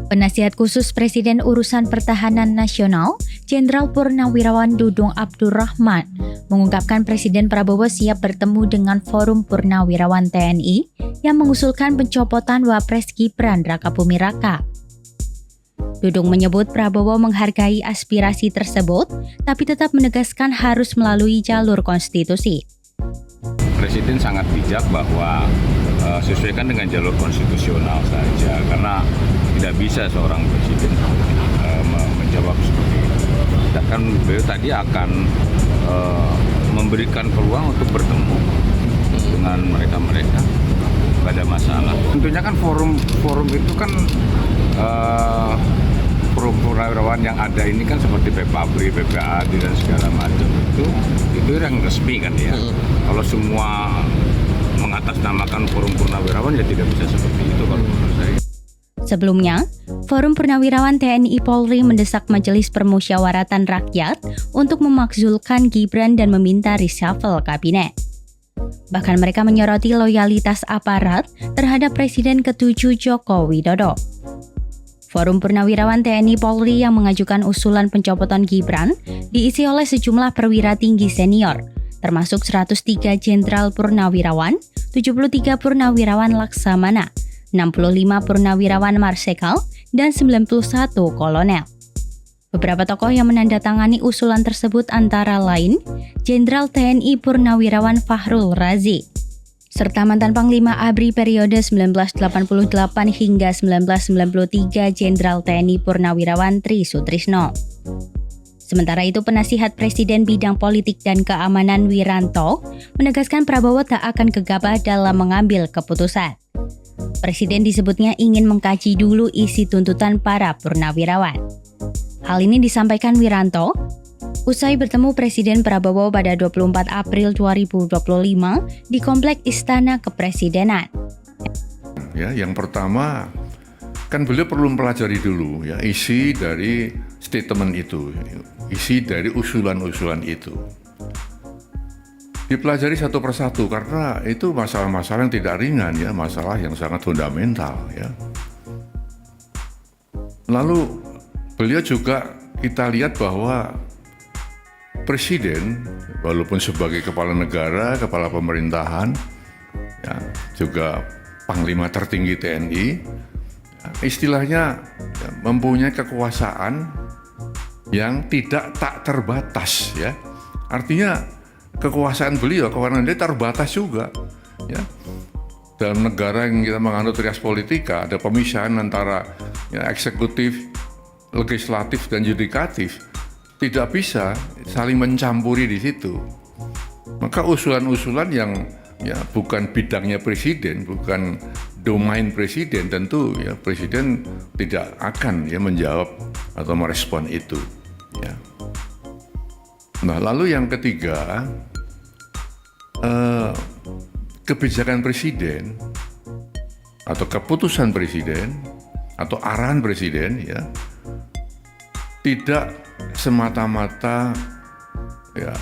Penasihat Khusus Presiden Urusan Pertahanan Nasional, Jenderal Purnawirawan Dudung Abdurrahman, mengungkapkan Presiden Prabowo siap bertemu dengan Forum Purnawirawan TNI yang mengusulkan pencopotan Wapres Gibran Rakabuming Raka. Dudung menyebut Prabowo menghargai aspirasi tersebut, tapi tetap menegaskan harus melalui jalur konstitusi. Presiden sangat bijak bahwa sesuaikan dengan jalur konstitusional saja, karena tidak bisa seorang presiden menjawab seperti itu. Bahkan beliau tadi akan memberikan peluang untuk bertemu dengan mereka-mereka, tidak ada masalah. Tentunya kan forum itu kan forum purnawirawan yang ada ini kan seperti PPABRI, PPAD dan segala macam itu yang resmi kan ya. Kalau semua mengatasnamakan forum purnawirawan ya tidak bisa seperti itu kalau menurut saya. Sebelumnya, Forum Purnawirawan TNI Polri mendesak Majelis Permusyawaratan Rakyat untuk memakzulkan Gibran dan meminta reshuffle kabinet. Bahkan mereka menyoroti loyalitas aparat terhadap Presiden ke-7 Joko Widodo. Forum Purnawirawan TNI Polri yang mengajukan usulan pencopotan Gibran diisi oleh sejumlah perwira tinggi senior, termasuk 103 Jenderal Purnawirawan, 73 Purnawirawan Laksamana, 65 Purnawirawan Marsikal, dan 91 Kolonel. Beberapa tokoh yang menandatangani usulan tersebut antara lain Jenderal TNI Purnawirawan Fahrul Razi, serta mantan Panglima ABRI periode 1988 hingga 1993 Jenderal TNI Purnawirawan Tri Sutrisno. Sementara itu, penasihat Presiden bidang politik dan keamanan Wiranto menegaskan Prabowo tak akan gegabah dalam mengambil keputusan. Presiden disebutnya ingin mengkaji dulu isi tuntutan para purnawirawan. Hal ini disampaikan Wiranto usai bertemu Presiden Prabowo pada 24 April 2025 di Komplek Istana Kepresidenan. Ya, yang pertama kan beliau perlu mempelajari dulu ya isi dari statement itu, isi dari usulan-usulan itu. Dipelajari satu persatu karena itu masalah-masalah yang tidak ringan ya, masalah yang sangat fundamental ya. Lalu beliau juga kita lihat bahwa Presiden walaupun sebagai kepala negara, kepala pemerintahan ya, juga Panglima tertinggi TNI ya, istilahnya ya, mempunyai kekuasaan yang tak terbatas ya. Artinya kekuasaan beliau, kewenangan dia terbatas juga. Ya. Dalam negara yang kita menganut res politika, ada pemisahan antara ya, eksekutif, legislatif, dan yudikatif. Tidak bisa saling mencampuri di situ. Maka usulan-usulan yang ya, bukan bidangnya presiden, bukan domain presiden, tentu ya presiden tidak akan ya menjawab atau merespon itu. Ya. Nah, lalu yang ketiga, kebijakan presiden atau keputusan presiden atau arahan presiden ya tidak semata-mata ya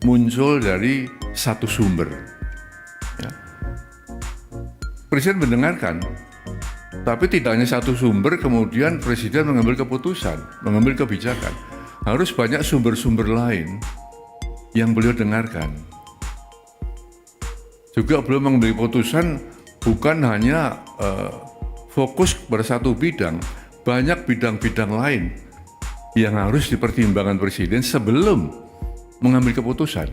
muncul dari satu sumber. Ya. Presiden mendengarkan, tapi tidak hanya satu sumber kemudian presiden mengambil keputusan, mengambil kebijakan. Harus banyak sumber-sumber lain yang beliau dengarkan. Juga beliau mengambil keputusan bukan hanya fokus pada satu bidang, banyak bidang-bidang lain yang harus dipertimbangkan presiden sebelum mengambil keputusan.